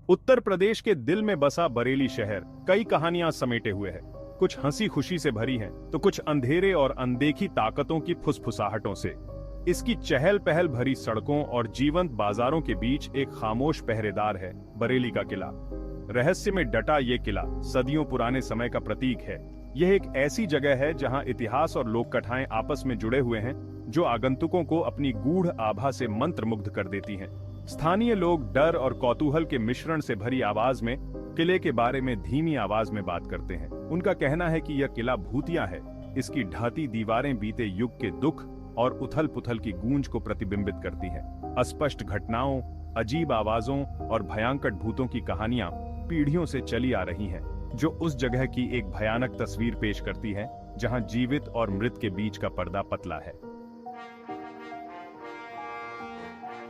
उत्तर प्रदेश के दिल में बसा बरेली शहर कई कहानियां समेटे हुए है। कुछ हंसी खुशी से भरी हैं, तो कुछ अंधेरे और अनदेखी ताकतों की फुसफुसाहटों से। इसकी चहल पहल भरी सड़कों और जीवंत बाजारों के बीच एक खामोश पहरेदार है बरेली का किला। रहस्य में डटा ये किला सदियों पुराने समय का प्रतीक है। यह एक ऐसी जगह है जहां इतिहास और लोक कथाएं आपस में जुड़े हुए हैं, जो आगंतुकों को अपनी गूढ़ आभा से मंत्रमुग्ध कर देती हैं। स्थानीय लोग डर और कौतूहल के मिश्रण से भरी आवाज में किले के बारे में धीमी आवाज में बात करते हैं। उनका कहना है कि यह किला भूतिया है। इसकी ढहती दीवारें बीते युग के दुख और उथल पुथल की गूंज को प्रतिबिंबित करती हैं। अस्पष्ट घटनाओं, अजीब आवाजों और भयंकर भूतों की कहानियां पीढ़ियों से चली आ रही हैं, जो उस जगह की एक भयानक तस्वीर पेश करती है जहां जीवित और मृत के बीच का पर्दा पतला है।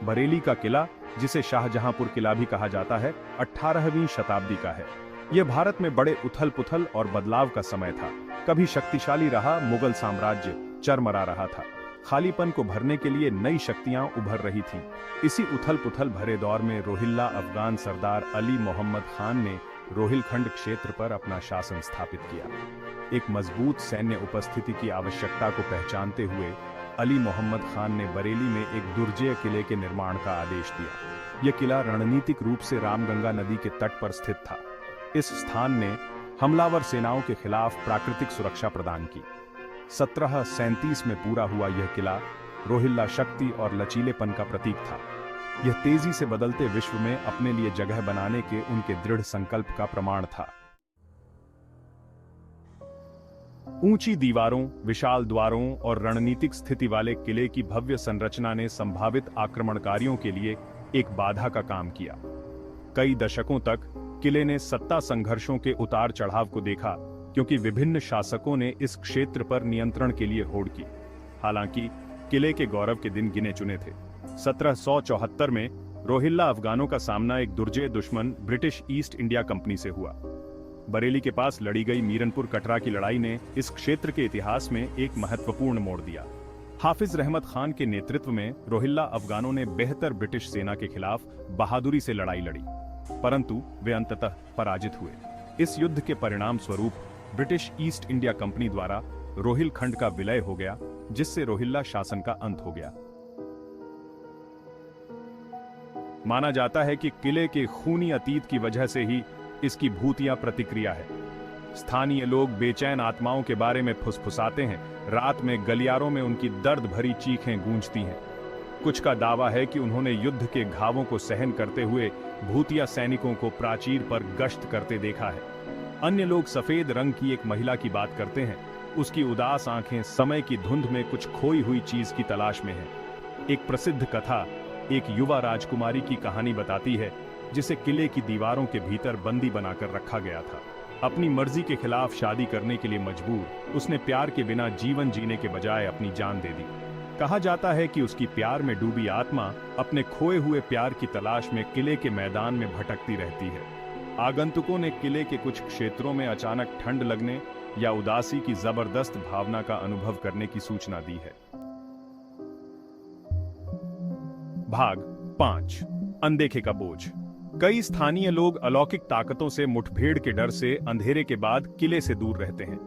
बरेली का किला, जिसे शाहजहांपुर किला भी कहा जाता है, 18वीं शताब्दी का है। यह भारत में बड़े उथल पुथल और बदलाव का समय था। कभी शक्तिशाली रहा मुगल साम्राज्य चरमरा रहा था। खालीपन को भरने के लिए नई शक्तियां उभर रही थीं। इसी उथल पुथल भरे दौर में रोहिल्ला अफगान सरदार अली मोहम्मद खान ने रोहिलखंड क्षेत्र पर अपना शासन स्थापित किया। एक मजबूत सैन्य उपस्थिति की आवश्यकता को पहचानते हुए अली मोहम्मद खान ने बरेली में एक दुर्जेय किले के निर्माण का आदेश दिया। यह किला रणनीतिक रूप से रामगंगा नदी के तट पर स्थित था। इस स्थान ने हमलावर सेनाओं के खिलाफ प्राकृतिक सुरक्षा प्रदान की। 1737 में पूरा हुआ यह किला रोहिल्ला शक्ति और लचीलेपन का प्रतीक था। यह तेजी से बदलते विश्व में अपने लिए जगह बनाने के उनके दृढ़ संकल्प का प्रमाण था। ऊंची दीवारों, विशाल द्वारों और रणनीतिक स्थिति वाले किले की भव्य संरचना ने संभावित आक्रमणकारियों के लिए एक बाधा का काम किया। कई दशकों तक किले ने सत्ता संघर्षों के उतार चढ़ाव को देखा, क्योंकि विभिन्न शासकों ने इस क्षेत्र पर नियंत्रण के लिए होड़ की। हालांकि किले के गौरव के दिन गिने चुने थे। 1774 में रोहिल्ला अफगानों का सामना एक दुर्जय दुश्मन ब्रिटिश ईस्ट इंडिया कंपनी से हुआ। बरेली के पास लड़ी गई मीरनपुर कटरा की लड़ाई ने इस क्षेत्र के इतिहास में एक महत्वपूर्ण मोड़ दिया। हाफिज रहमत खान के नेतृत्व में रोहिल्ला अफगानों ने बेहतर ब्रिटिश सेना के खिलाफ बहादुरी से लड़ाई लड़ी, परंतु वे अंततः पराजित हुए। इस युद्ध के परिणाम स्वरूप ब्रिटिश ईस्ट इंडिया कंपनी द्वारा रोहिलखंड का विलय हो गया, जिससे रोहिल्ला शासन का अंत हो गया। माना जाता है कि किले के खूनी अतीत की वजह से ही इसकी भूतिया प्रतिक्रिया है। स्थानीय लोग बेचैन आत्माओं के बारे में फुसफुसाते हैं। रात में गलियारों में उनकी दर्द भरी चीखें गूंजती हैं। कुछ का दावा है कि उन्होंने युद्ध के घावों को सहन करते हुए भूतिया सैनिकों को प्राचीर पर गश्त करते देखा है। अन्य लोग सफेद रंग की एक महिला की बात करते हैं। उसकी उदास आंखें समय की धुंध में कुछ खोई हुई चीज की तलाश में हैं। एक प्रसिद्ध कथा एक युवा राजकुमारी की कहानी बताती है, जिसे किले की दीवारों के भीतर बंदी बनाकर रखा गया था। अपनी मर्जी के खिलाफ शादी करने के लिए मजबूर, उसने प्यार के बिना जीवन जीने के बजाय अपनी जान दे दी। कहा जाता है कि उसकी प्यार में डूबी आत्मा अपने खोए हुए प्यार की तलाश में किले के मैदान में भटकती रहती है। आगंतुकों ने किले के कुछ क्षेत्रों में अचानक ठंड लगने या उदासी की जबरदस्त भावना का अनुभव करने की सूचना दी है। भाग 5, अनदेखे का बोझ। कई स्थानीय लोग अलौकिक ताकतों से मुठभेड़ के डर से अंधेरे के बाद किले से दूर रहते हैं।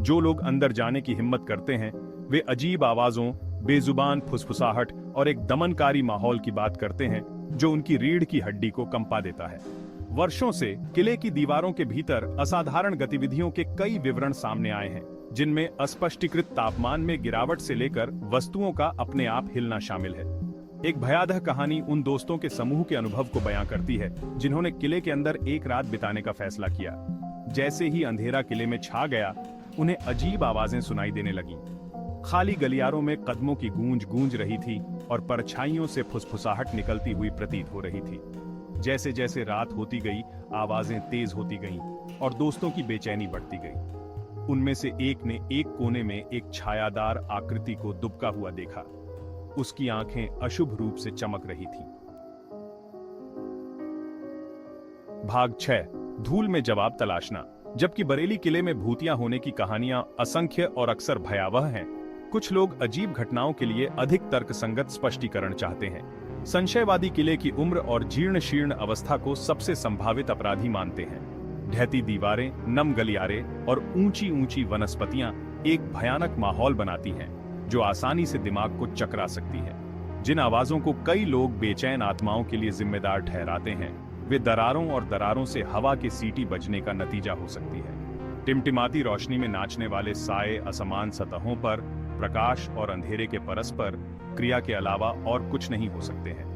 जो लोग अंदर जाने की हिम्मत करते हैं, वे अजीब आवाजों, बेजुबान फुसफुसाहट और एक दमनकारी माहौल की बात करते हैं, जो उनकी रीढ़ की हड्डी को कंपा देता है। वर्षों से किले की दीवारों के भीतर असाधारण गतिविधियों के कई विवरण सामने आए हैं, जिनमें अस्पष्टीकृत तापमान में गिरावट से लेकर वस्तुओं का अपने आप हिलना शामिल है। एक भयावह कहानी उन दोस्तों के समूह के अनुभव को बयां करती है, जिन्होंने किले के अंदर एक रात बिताने का फैसला किया। जैसे ही अंधेरा किले में छा गया, उन्हें अजीब आवाजें सुनाई देने लगीं। खाली गलियारों में कदमों की गूंज गूंज रही थी और परछाइयों से फुसफुसाहट निकलती हुई प्रतीत हो रही थी। जैसे जैसे रात होती गई, आवाजें तेज होती गईं और दोस्तों की बेचैनी बढ़ती गई। उनमें से एक ने एक कोने में एक छायादार आकृति को दुबका हुआ देखा। उसकी आंखें अशुभ रूप से चमक रही थीं। भाग 6, धूल में जवाब तलाशना। जबकि बरेली किले में भूतिया होने की कहानियां असंख्य और अक्सर भयावह हैं, कुछ लोग अजीब घटनाओं के लिए अधिक तर्कसंगत स्पष्टीकरण चाहते हैं। संशयवादी किले की उम्र और जीर्ण शीर्ण अवस्था को सबसे संभावित अपराधी मानते हैं। ढहती दीवारें, नम गलियारे और ऊंची ऊंची वनस्पतियां एक भयानक माहौल बनाती हैं, जो आसानी से दिमाग को चकरा सकती है। जिन आवाजों को कई लोग बेचैन आत्माओं के लिए जिम्मेदार ठहराते हैं, वे दरारों और दरारों से हवा के सीटी बजने का नतीजा हो सकती है। टिमटिमाती रोशनी में नाचने वाले साए असमान सतहों पर प्रकाश और अंधेरे के परस्पर क्रिया के अलावा और कुछ नहीं हो सकते हैं।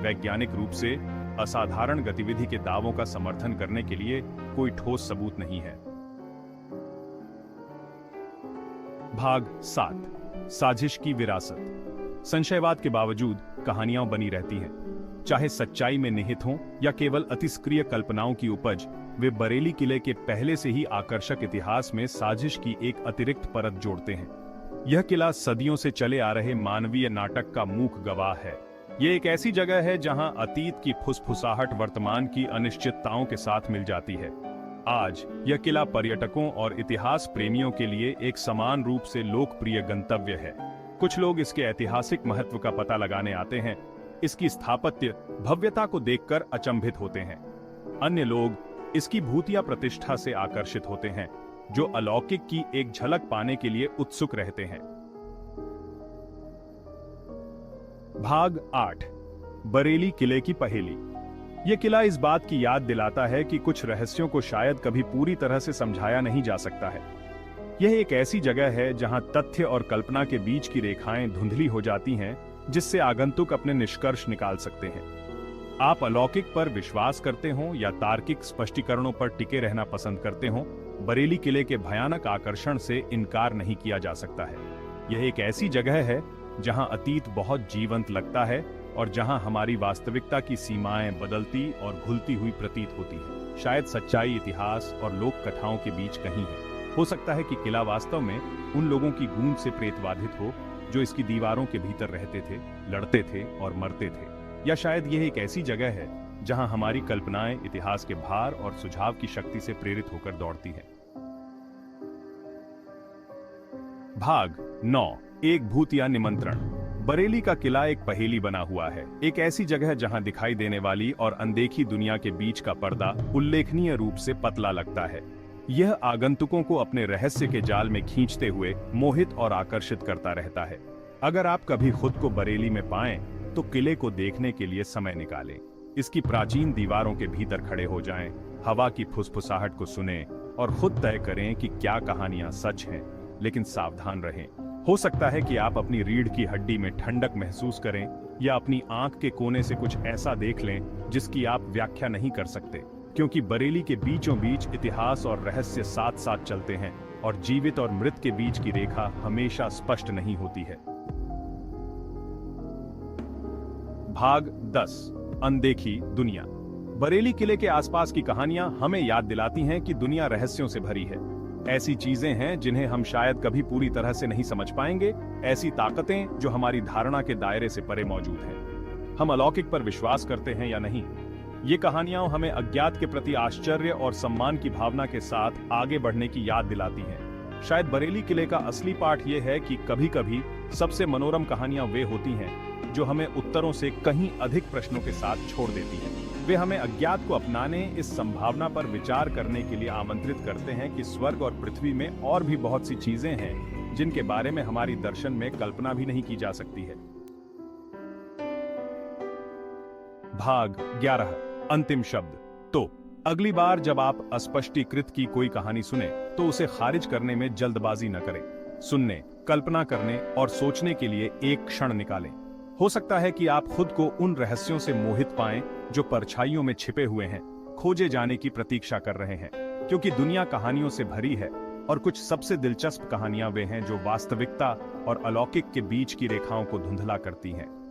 वैज्ञानिक रूप से असाधारण गतिविधि के दावों का समर्थन करने के लिए कोई ठोस सबूत नहीं है। भाग 7, साजिश की विरासत। संशयवाद के बावजूद कहानियां बनी रहती हैं, चाहे सच्चाई में निहित हों या केवल अतिस्क्रिय कल्पनाओं की उपज। वे बरेली किले के पहले से ही आकर्षक इतिहास में साजिश की एक अतिरिक्त परत जोड़ते हैं। यह किला सदियों से चले आ रहे मानवीय नाटक का मूक गवाह है। यह एक ऐसी जगह है जहां अतीत की फुसफुसाहट वर्तमान की अनिश्चितताओं के साथ मिल जाती है। आज यह किला पर्यटकों और इतिहास प्रेमियों के लिए एक समान रूप से लोकप्रिय गंतव्य है। कुछ लोग इसके ऐतिहासिक महत्व का पता लगाने आते हैं, इसकी स्थापत्य भव्यता को देखकर अचंभित होते हैं। अन्य लोग इसकी भूतिया प्रतिष्ठा से आकर्षित होते हैं, जो अलौकिक की एक झलक पाने के लिए उत्सुक रहते हैं। भाग 8, बरेली किले की पहेली। यह किला इस बात की याद दिलाता है कि कुछ रहस्यों को शायद कभी पूरी तरह से समझाया नहीं जा सकता है। यह एक ऐसी जगह है जहां तथ्य और कल्पना के बीच की रेखाएं धुंधली हो जाती हैं, जिससे आगंतुक अपने निष्कर्ष निकाल सकते हैं। आप अलौकिक पर विश्वास करते हो या तार्किक स्पष्टीकरणों पर टिके रहना पसंद करते हो, बरेली किले के भयानक आकर्षण से इनकार नहीं किया जा सकता है। यह एक ऐसी जगह है जहां अतीत बहुत जीवंत लगता है और जहां हमारी वास्तविकता की सीमाएं बदलती और घुलती हुई प्रतीत होती है। शायद सच्चाई इतिहास और लोक कथाओं के बीच कहीं है। हो सकता है कि किला वास्तव में उन लोगों की गूंज से प्रेतबाधित हो जो इसकी दीवारों के भीतर रहते थे, लड़ते थे और मरते थे। या शायद यह एक ऐसी जगह है जहां हमारी कल्पनाएं इतिहास के भार और सुझाव की शक्ति से प्रेरित होकर दौड़ती हैं। भाग 9, एक भूतिया निमंत्रण। बरेली का किला एक पहेली बना हुआ है, एक ऐसी जगह जहां दिखाई देने वाली और अनदेखी दुनिया के बीच का पर्दा उल्लेखनीय रूप से पतला लगता है। यह आगंतुकों को अपने रहस्य के जाल में खींचते हुए मोहित और आकर्षित करता रहता है। अगर आप कभी खुद को बरेली में पाएं, तो किले को देखने के लिए समय निकालें। इसकी प्राचीन दीवारों के भीतर खड़े हो जाएं, हवा की फुसफुसाहट को सुनें और खुद तय करें कि क्या कहानियां सच हैं। लेकिन सावधान रहें, हो सकता है कि आप अपनी रीढ़ की हड्डी में ठंडक महसूस करें या अपनी आंख के कोने से कुछ ऐसा देख लें जिसकी आप व्याख्या नहीं कर सकते, क्योंकि बरेली के बीचों बीच इतिहास और रहस्य साथ साथ चलते हैं और जीवित और मृत के बीच की रेखा हमेशा स्पष्ट नहीं होती है। भाग 10, अनदेखी दुनिया। बरेली किले के आसपास की कहानियां हमें याद दिलाती हैं कि दुनिया रहस्यों से भरी है। ऐसी चीजें हैं जिन्हें हम शायद कभी पूरी तरह से नहीं समझ पाएंगे, ऐसी ताकतें जो हमारी धारणा के दायरे से परे मौजूद हैं। हम अलौकिक पर विश्वास करते हैं या नहीं, ये कहानियां हमें अज्ञात के प्रति आश्चर्य और सम्मान की भावना के साथ आगे बढ़ने की याद दिलाती हैं। शायद बरेली किले का असली पाठ ये है कि कभी-कभी सबसे मनोरम कहानियां वे होती हैं जो हमें उत्तरों से कहीं अधिक प्रश्नों के साथ छोड़ देती हैं। वे हमें अज्ञात को अपनाने, इस संभावना पर विचार करने के लिए आमंत्रित करते हैं कि स्वर्ग और पृथ्वी में और भी बहुत सी चीजें हैं जिनके बारे में हमारी दर्शन में कल्पना भी नहीं की जा सकती है। भाग 11, अंतिम शब्द। तो अगली बार जब आप अस्पष्टीकृत की कोई कहानी सुने तो उसे खारिज करने में जल्दबाजी न करें। सुनने, कल्पना करने और सोचने के लिए एक क्षण निकालें। हो सकता है कि आप खुद को उन रहस्यों से मोहित पाएं जो परछाइयों में छिपे हुए हैं, खोजे जाने की प्रतीक्षा कर रहे हैं। क्योंकि दुनिया कहानियों से भरी है और कुछ सबसे दिलचस्प कहानियां वे हैं जो वास्तविकता और अलौकिक के बीच की रेखाओं को धुंधला करती हैं।